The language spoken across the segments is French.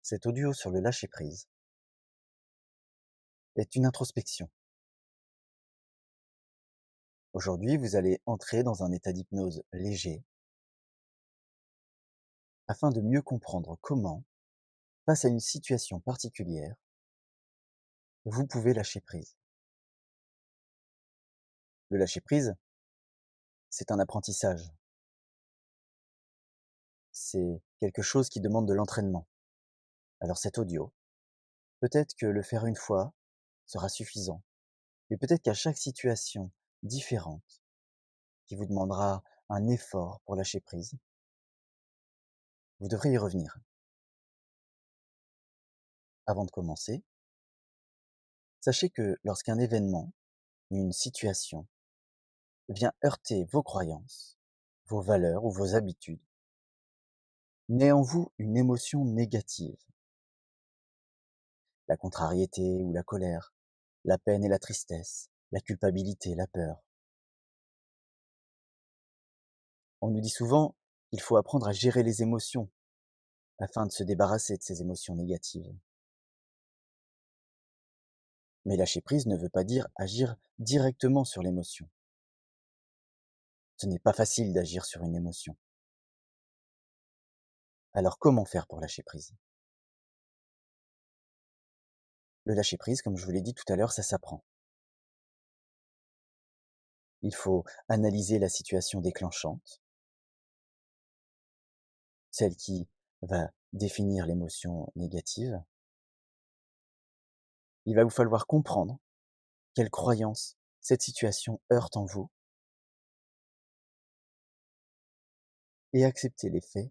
Cet audio sur le lâcher-prise est une introspection. Aujourd'hui, vous allez entrer dans un état d'hypnose léger afin de mieux comprendre comment, face à une situation particulière, vous pouvez lâcher prise. Le lâcher-prise, c'est un apprentissage. C'est quelque chose qui demande de l'entraînement. Alors cet audio, peut-être que le faire une fois sera suffisant, mais peut-être qu'à chaque situation différente, qui vous demandera un effort pour lâcher prise, vous devrez y revenir. Avant de commencer, sachez que lorsqu'un événement, une situation, vient heurter vos croyances, vos valeurs ou vos habitudes, naît en vous une émotion négative, la contrariété ou la colère, la peine et la tristesse, la culpabilité, la peur. On nous dit souvent qu'il faut apprendre à gérer les émotions afin de se débarrasser de ces émotions négatives. Mais lâcher prise ne veut pas dire agir directement sur l'émotion. Ce n'est pas facile d'agir sur une émotion. Alors comment faire pour lâcher prise? Le lâcher prise, comme je vous l'ai dit tout à l'heure, ça s'apprend. Il faut analyser la situation déclenchante, celle qui va définir l'émotion négative. Il va vous falloir comprendre quelle croyance cette situation heurte en vous et accepter les faits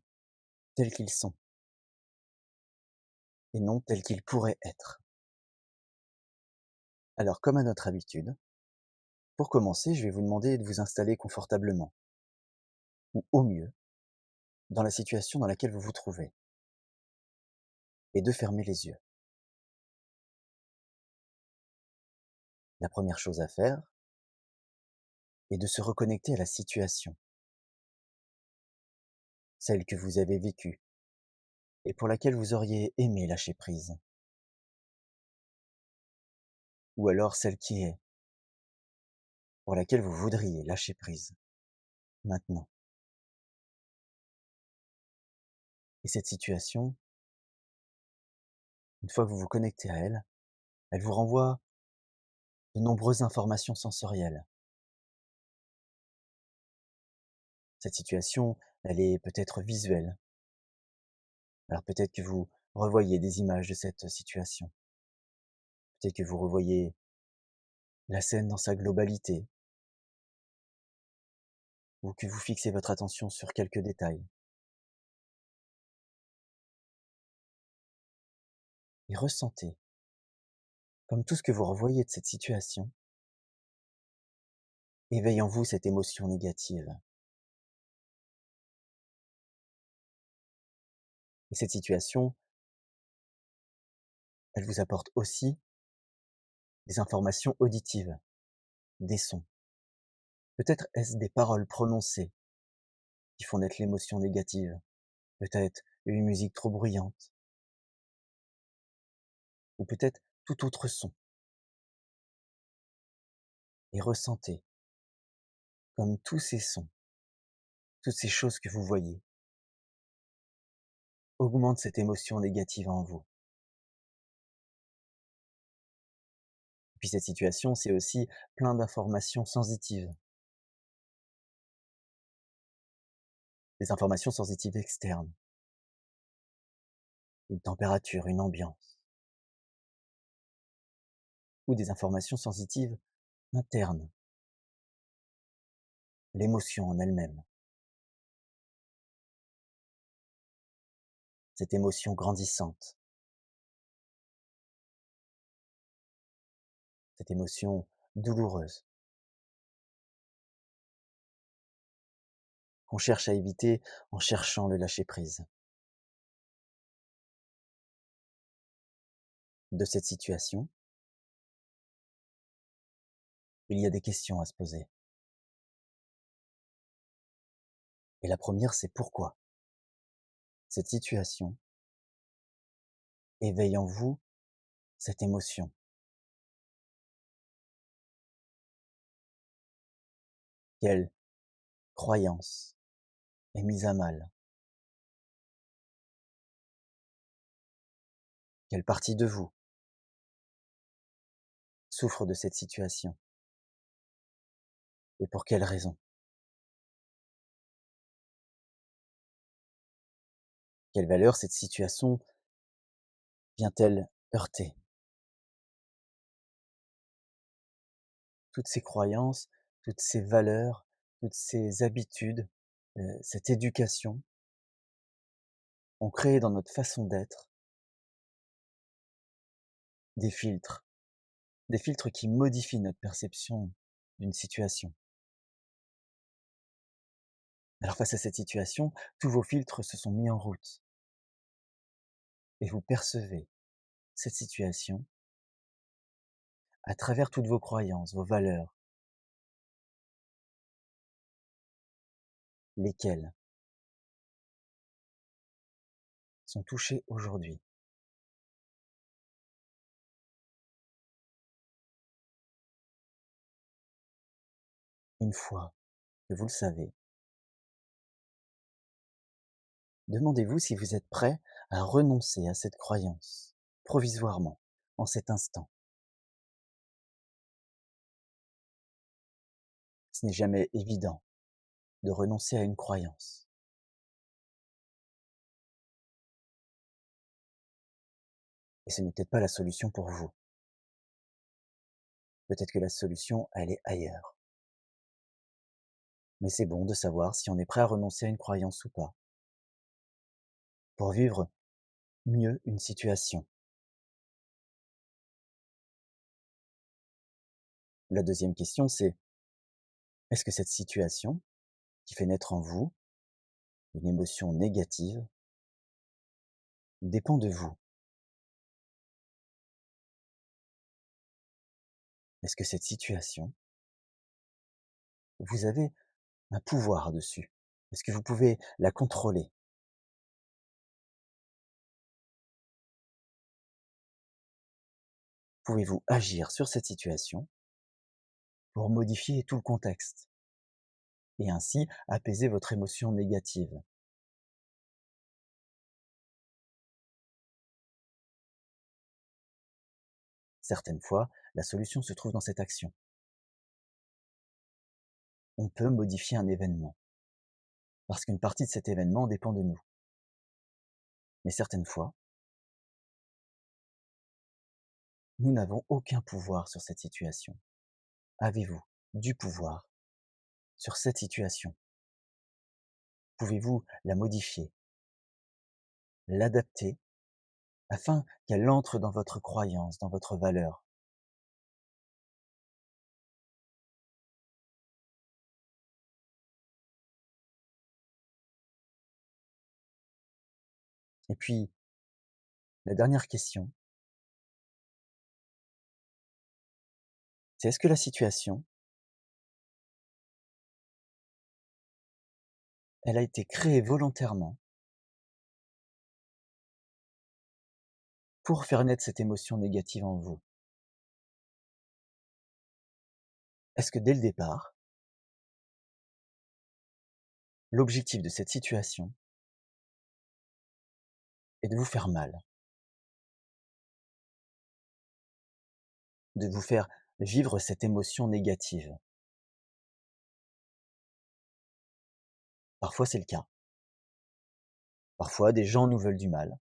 tels qu'ils sont et non tels qu'ils pourraient être. Alors, comme à notre habitude, pour commencer, je vais vous demander de vous installer confortablement, ou au mieux, dans la situation dans laquelle vous vous trouvez, et de fermer les yeux. La première chose à faire est de se reconnecter à la situation, celle que vous avez vécue, et pour laquelle vous auriez aimé lâcher prise, ou alors celle qui est, pour laquelle vous voudriez lâcher prise, maintenant. Et cette situation, une fois que vous vous connectez à elle, elle vous renvoie de nombreuses informations sensorielles. Cette situation, elle est peut-être visuelle. Alors peut-être que vous revoyez des images de cette situation. Peut-être que vous revoyez la scène dans sa globalité, ou que vous fixez votre attention sur quelques détails. Et ressentez, comme tout ce que vous revoyez de cette situation, éveille en vous cette émotion négative. Et cette situation, elle vous apporte aussi des informations auditives, des sons. Peut-être est-ce des paroles prononcées qui font naître l'émotion négative. Peut-être une musique trop bruyante, ou peut-être tout autre son. Et ressentez comme tous ces sons, toutes ces choses que vous voyez, augmentent cette émotion négative en vous. Et puis cette situation, c'est aussi plein d'informations sensitives, des informations sensitives externes, une température, une ambiance, ou des informations sensitives internes, l'émotion en elle-même, cette émotion grandissante, cette émotion douloureuse, qu'on cherche à éviter en cherchant le lâcher-prise de cette situation. Il y a des questions à se poser. Et la première, c'est pourquoi cette situation éveille en vous cette émotion. Quelle croyance est mise à mal? Quelle partie de vous souffre de cette situation? Et pour quelle raison? Quelle valeur cette situation vient-elle heurter? Toutes ces croyances, toutes ces valeurs, toutes ces habitudes, cette éducation ont créé dans notre façon d'être des filtres, des filtres qui modifient notre perception d'une situation. Alors face à cette situation, tous vos filtres se sont mis en route et vous percevez cette situation à travers toutes vos croyances, vos valeurs, lesquelles sont touchées aujourd'hui. Une fois que vous le savez, demandez-vous si vous êtes prêt à renoncer à cette croyance, provisoirement, en cet instant. Ce n'est jamais évident de renoncer à une croyance. Et ce n'est peut-être pas la solution pour vous. Peut-être que la solution, elle est ailleurs. Mais c'est bon de savoir si on est prêt à renoncer à une croyance ou pas, pour vivre mieux une situation. La deuxième question, c'est: est-ce que cette situation, qui fait naître en vous une émotion négative, dépend de vous? Est-ce que cette situation, vous avez un pouvoir dessus? Est-ce que vous pouvez la contrôler? Pouvez-vous agir sur cette situation pour modifier tout le contexte et ainsi apaiser votre émotion négative? Certaines fois, la solution se trouve dans cette action. On peut modifier un événement, parce qu'une partie de cet événement dépend de nous. Mais certaines fois, nous n'avons aucun pouvoir sur cette situation. Avez-vous du pouvoir sur cette situation? Pouvez-vous la modifier, l'adapter, afin qu'elle entre dans votre croyance, dans votre valeur? Et puis, la dernière question, c'est: est-ce que la situation, elle a été créée volontairement pour faire naître cette émotion négative en vous? Est-ce que dès le départ, l'objectif de cette situation est de vous faire mal, de vous faire vivre cette émotion négative? Parfois c'est le cas. Parfois des gens nous veulent du mal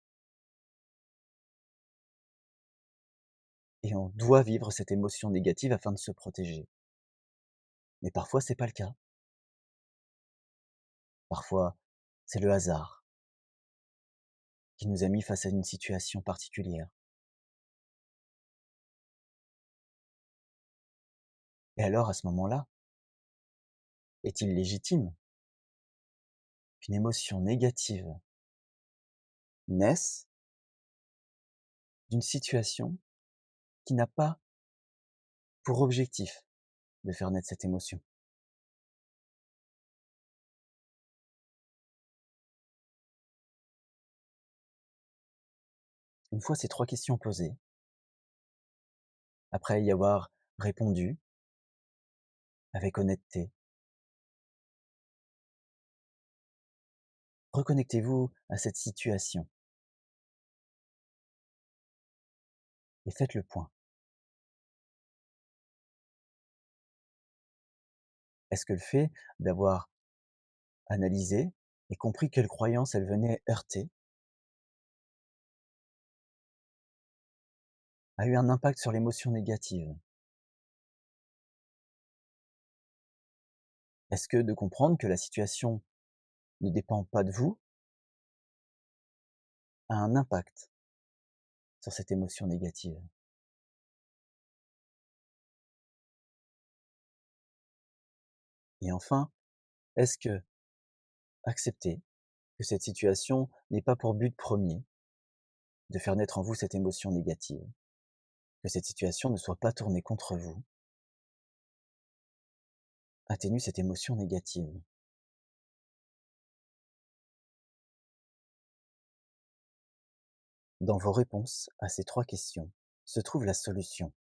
et on doit vivre cette émotion négative afin de se protéger. Mais parfois c'est pas le cas. Parfois, c'est le hasard qui nous a mis face à une situation particulière. Et alors, à ce moment-là, est-il légitime qu'une émotion négative naisse d'une situation qui n'a pas pour objectif de faire naître cette émotion? Une fois ces 3 questions posées, après y avoir répondu avec honnêteté, reconnectez-vous à cette situation et faites le point. Est-ce que le fait d'avoir analysé et compris quelle croyance elle venait heurter a eu un impact sur l'émotion négative? Est-ce que de comprendre que la situation ne dépend pas de vous a un impact sur cette émotion négative? Et enfin, est-ce que accepter que cette situation n'ait pas pour but premier de faire naître en vous cette émotion négative, que cette situation ne soit pas tournée contre vous, atténue cette émotion négative? Dans vos réponses à ces 3 questions se trouve la solution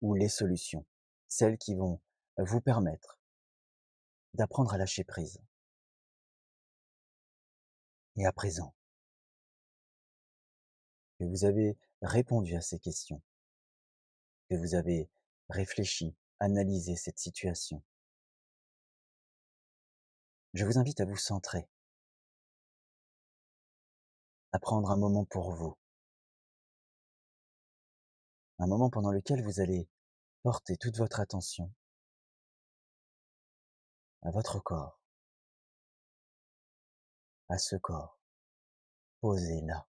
ou les solutions, celles qui vont vous permettre d'apprendre à lâcher prise. Et à présent que vous avez répondu à ces questions, que vous avez réfléchi, analysé cette situation, je vous invite à vous centrer, à prendre un moment pour vous, un moment pendant lequel vous allez porter toute votre attention à votre corps, à ce corps, posé là.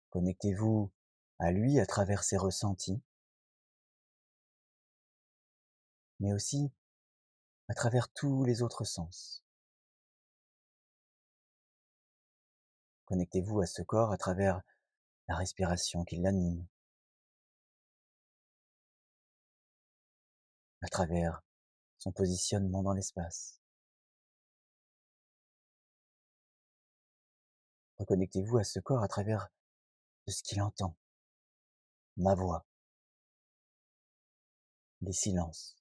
Connectez-vous à lui à travers ses ressentis, mais aussi à travers tous les autres sens. Connectez-vous à ce corps à travers la respiration qui l'anime, à travers son positionnement dans l'espace. Reconnectez-vous à ce corps à travers de ce qu'il entend, ma voix, les silences.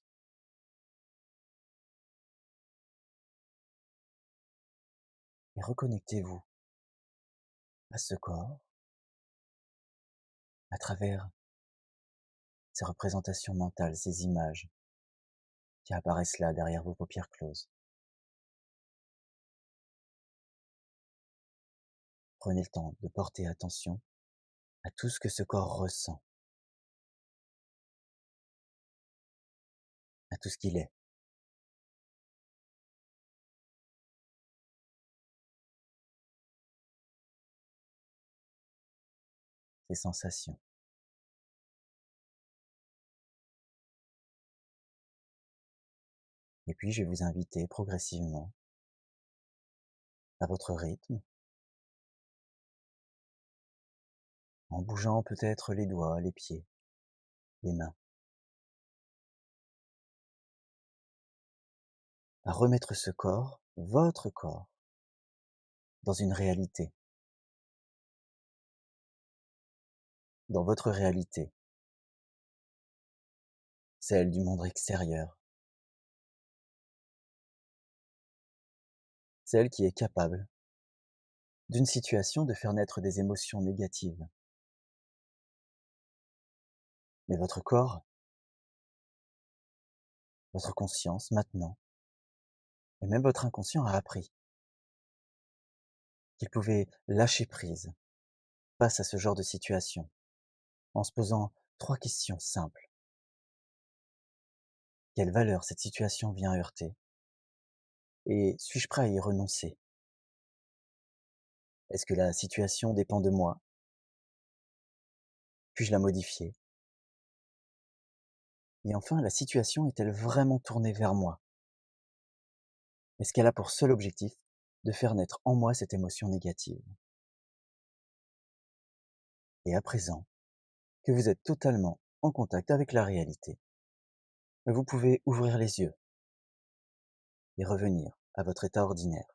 Et reconnectez-vous à ce corps à travers ces représentations mentales, ces images qui apparaissent là derrière vos paupières closes. Prenez le temps de porter attention à tout ce que ce corps ressent, à tout ce qu'il est, ses sensations. Et puis je vais vous inviter progressivement, à votre rythme, en bougeant peut-être les doigts, les pieds, les mains, à remettre ce corps, votre corps, dans une réalité, dans votre réalité, celle du monde extérieur, celle qui est capable d'une situation de faire naître des émotions négatives. Mais votre corps, votre conscience maintenant, et même votre inconscient a appris qu'il pouvait lâcher prise face à ce genre de situation en se posant 3 questions simples. Quelle valeur cette situation vient heurter? Et suis-je prêt à y renoncer? Est-ce que la situation dépend de moi? Puis-je la modifier? Et enfin, la situation est-elle vraiment tournée vers moi? Est-ce qu'elle a pour seul objectif de faire naître en moi cette émotion négative? Et à présent, que vous êtes totalement en contact avec la réalité, vous pouvez ouvrir les yeux et revenir à votre état ordinaire.